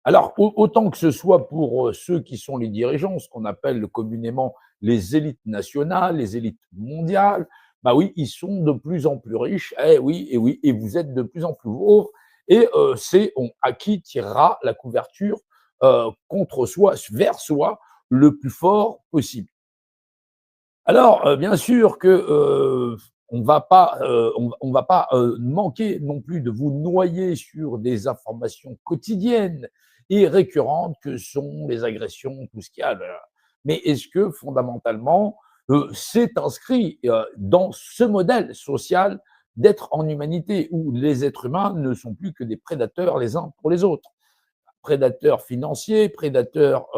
Alors, autant que ce soit pour ceux qui sont les dirigeants, ce qu'on appelle communément les élites nationales, les élites mondiales, bah oui, ils sont de plus en plus riches, eh oui, et vous êtes de plus en plus pauvres, et à qui tirera la couverture contre soi, vers soi, le plus fort possible. Alors, bien sûr que on va pas manquer non plus de vous noyer sur des informations quotidiennes et récurrentes que sont les agressions, tout ce qu'il y a. Mais est-ce que fondamentalement, c'est inscrit dans ce modèle social d'être en humanité où les êtres humains ne sont plus que des prédateurs les uns pour les autres? Prédateurs financiers, prédateurs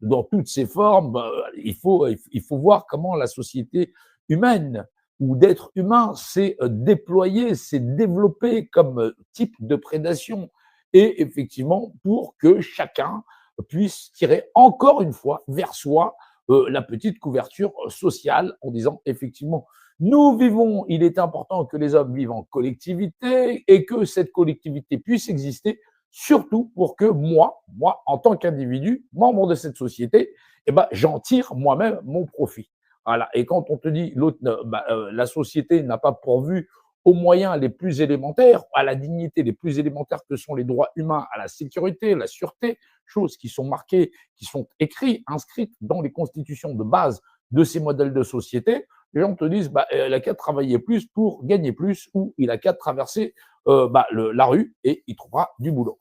dans toutes ses formes. Il faut voir comment la société humaine ou d'être humain s'est déployée, s'est développée comme type de prédation. Et effectivement, pour que chacun puisse tirer encore une fois vers soi la petite couverture sociale en disant effectivement, nous vivons, il est important que les hommes vivent en collectivité et que cette collectivité puisse exister surtout pour que moi, en tant qu'individu, membre de cette société, eh ben, j'en tire moi-même mon profit. Voilà. Et quand on te dit l'autre, la société n'a pas pourvu aux moyens les plus élémentaires, à la dignité les plus élémentaires que sont les droits humains, à la sécurité, la sûreté, choses qui sont marquées, qui sont écrites, inscrites dans les constitutions de base de ces modèles de société, les gens te disent, bah, il a qu'à travailler plus pour gagner plus, ou il a qu'à traverser la rue et il trouvera du boulot.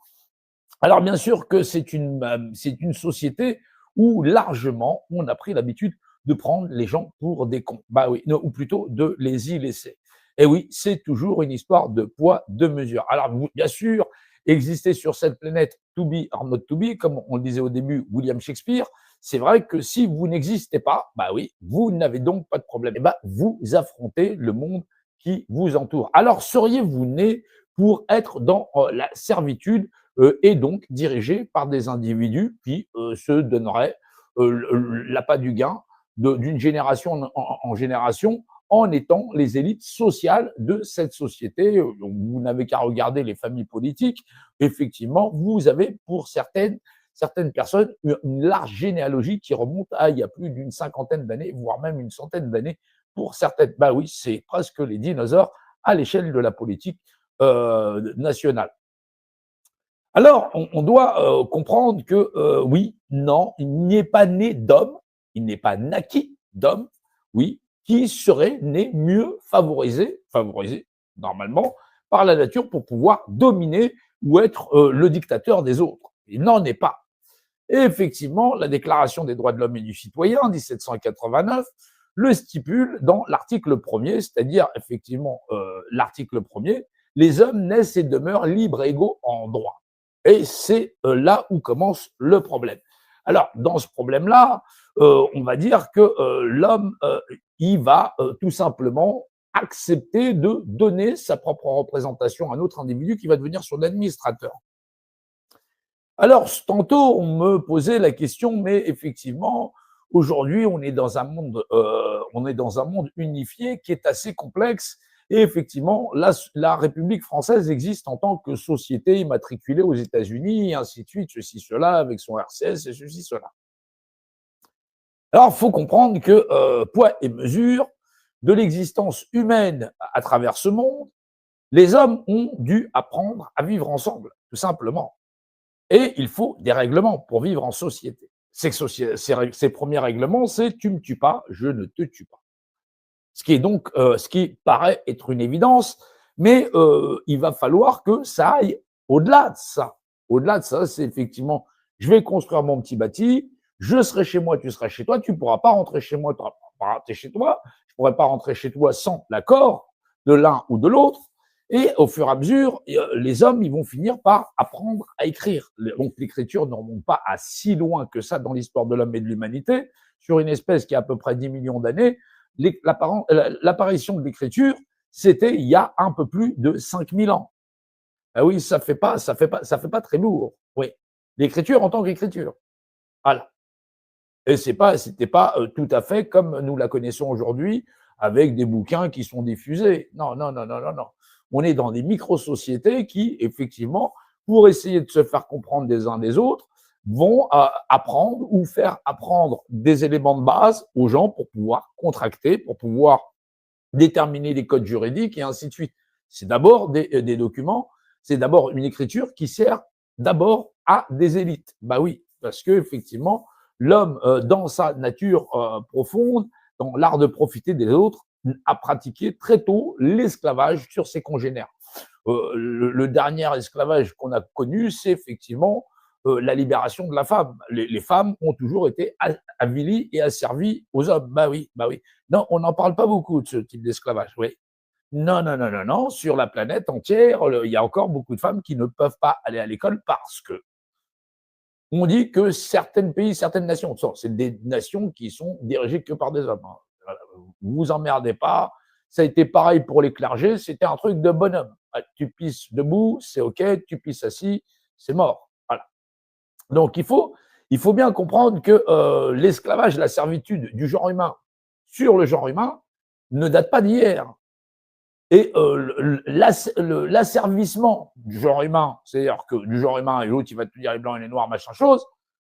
Alors bien sûr que c'est une société où largement on a pris l'habitude de prendre les gens pour des cons. Bah oui, non, ou plutôt de les y laisser. Et oui, c'est toujours une histoire de poids, de mesure. Alors bien sûr, exister sur cette planète to be or not to be, comme on le disait au début, William Shakespeare, c'est vrai que si vous n'existez pas, bah oui, vous n'avez donc pas de problème. Et bah vous affrontez le monde qui vous entoure. Alors seriez-vous né pour être dans la servitude et donc dirigé par des individus qui se donneraient l'appât du gain d'une génération en génération en étant les élites sociales de cette société. Donc, vous n'avez qu'à regarder les familles politiques. Effectivement, vous avez pour certaines personnes une large généalogie qui remonte à il y a plus d'une cinquantaine d'années, voire même une centaine d'années pour certaines. Bah oui, c'est presque les dinosaures à l'échelle de la politique nationale. Alors, on doit comprendre que oui, non, il n'est pas né d'homme, il n'est pas naquit d'homme, oui, qui serait né mieux favorisé normalement par la nature pour pouvoir dominer ou être le dictateur des autres. Il n'en est pas. Et effectivement, la Déclaration des droits de l'homme et du citoyen, 1789, le stipule dans l'article 1er, c'est-à-dire effectivement l'article 1er, les hommes naissent et demeurent libres et égaux en droit. Et c'est là où commence le problème. Alors, dans ce problème-là, on va dire que l'homme, il va tout simplement accepter de donner sa propre représentation à un autre individu qui va devenir son administrateur. Alors, tantôt, on me posait la question, mais effectivement, aujourd'hui, on est dans un monde unifié qui est assez complexe. Et effectivement, la République française existe en tant que société immatriculée aux États-Unis, et ainsi de suite, ceci, cela, avec son RCS et ceci, cela. Alors, il faut comprendre que poids et mesure de l'existence humaine à travers ce monde, les hommes ont dû apprendre à vivre ensemble, tout simplement. Et il faut des règlements pour vivre en société. Ces premiers règlements, c'est tu me tues pas, je ne te tue pas. Ce qui est donc, ce qui paraît être une évidence, mais il va falloir que ça aille au-delà de ça. Au-delà de ça, c'est effectivement, je vais construire mon petit bâti, je serai chez moi, tu seras chez toi, tu pourras pas rentrer chez moi, tu pourras pas rentrer chez toi, je pourrais pas rentrer chez toi sans l'accord de l'un ou de l'autre. Et au fur et à mesure, les hommes, ils vont finir par apprendre à écrire. Donc l'écriture ne remonte pas à si loin que ça dans l'histoire de l'homme et de l'humanité. Sur une espèce qui a à peu près 10 millions d'années, l'apparition de l'écriture, c'était il y a un peu plus de 5000 ans. Ah oui, ça fait pas très lourd. Oui. L'écriture en tant qu'écriture. Voilà. Et c'était pas tout à fait comme nous la connaissons aujourd'hui avec des bouquins qui sont diffusés. Non, non, non, non, non, non. On est dans des micro-sociétés qui, effectivement, pour essayer de se faire comprendre des uns des autres, vont apprendre ou faire apprendre des éléments de base aux gens pour pouvoir contracter, pour pouvoir déterminer les codes juridiques et ainsi de suite. C'est d'abord des documents, c'est d'abord une écriture qui sert d'abord à des élites. Bah oui, parce que effectivement, l'homme, dans sa nature profonde, dans l'art de profiter des autres, a pratiqué très tôt l'esclavage sur ses congénères. Le dernier esclavage qu'on a connu, c'est effectivement la libération de la femme. Les femmes ont toujours été avilies et asservies aux hommes. Bah oui, bah oui. Non, on n'en parle pas beaucoup de ce type d'esclavage. Oui. Non, non, non, non, non. Sur la planète entière, il y a encore beaucoup de femmes qui ne peuvent pas aller à l'école parce que on dit que certains pays, certaines nations, c'est des nations qui sont dirigées que par des hommes. Hein. Voilà, vous vous emmerdez pas. Ça a été pareil pour les clergés, c'était un truc de bonhomme. Tu pisses debout, c'est OK, tu pisses assis, c'est mort. Voilà. Donc il faut bien comprendre que l'esclavage, la servitude du genre humain sur le genre humain ne date pas d'hier. Et l'asservissement du genre humain, c'est-à-dire que du genre humain et l'autre, il va te dire les blancs et les noirs, machin chose.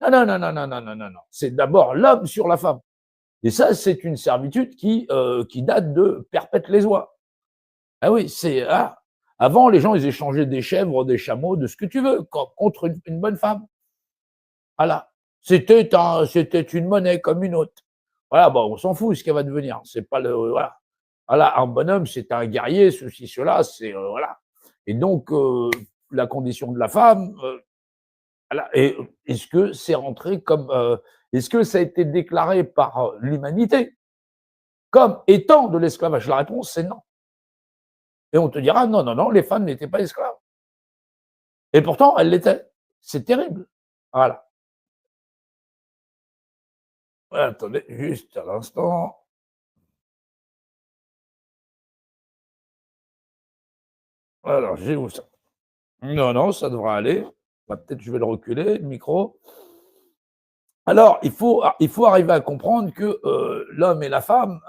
Non, non, non, non, non, non, non, non, non. C'est d'abord l'homme sur la femme. Et ça, c'est une servitude qui date de perpète les oies. Ah oui, c'est avant, les gens, ils échangeaient des chèvres, des chameaux, de ce que tu veux, contre une bonne femme. Voilà. C'était une monnaie comme une autre. Voilà, bon, on s'en fout ce qu'elle va devenir. C'est pas le voilà. Voilà, un bonhomme, c'est un guerrier, ceci, cela, c'est voilà. Et donc la condition de la femme, voilà. Et est-ce que c'est rentré comme est-ce que ça a été déclaré par l'humanité comme étant de l'esclavage? La réponse c'est non. Et on te dira non, non, non, les femmes n'étaient pas esclaves. Et pourtant elles l'étaient. C'est terrible. Voilà. Ouais, attendez juste à l'instant. Alors, j'ai où ça? Non, non, ça devrait aller. Bah, peut-être je vais le reculer, le micro. Alors, il faut arriver à comprendre que l'homme et la femme,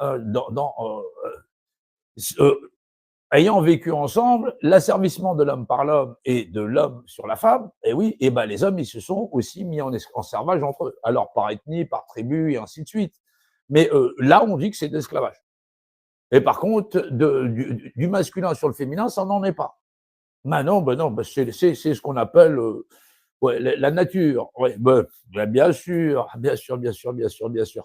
ayant vécu ensemble, l'asservissement de l'homme par l'homme et de l'homme sur la femme, et oui, et ben les hommes, ils se sont aussi mis en servage entre eux. Alors, par ethnie, par tribu, et ainsi de suite. Mais là, on dit que c'est de l'esclavage. Et par contre, du masculin sur le féminin, ça n'en est pas. Ben non, bah c'est ce qu'on appelle ouais, la nature. Ouais, ben, bien sûr, bien sûr, bien sûr, bien sûr, bien sûr.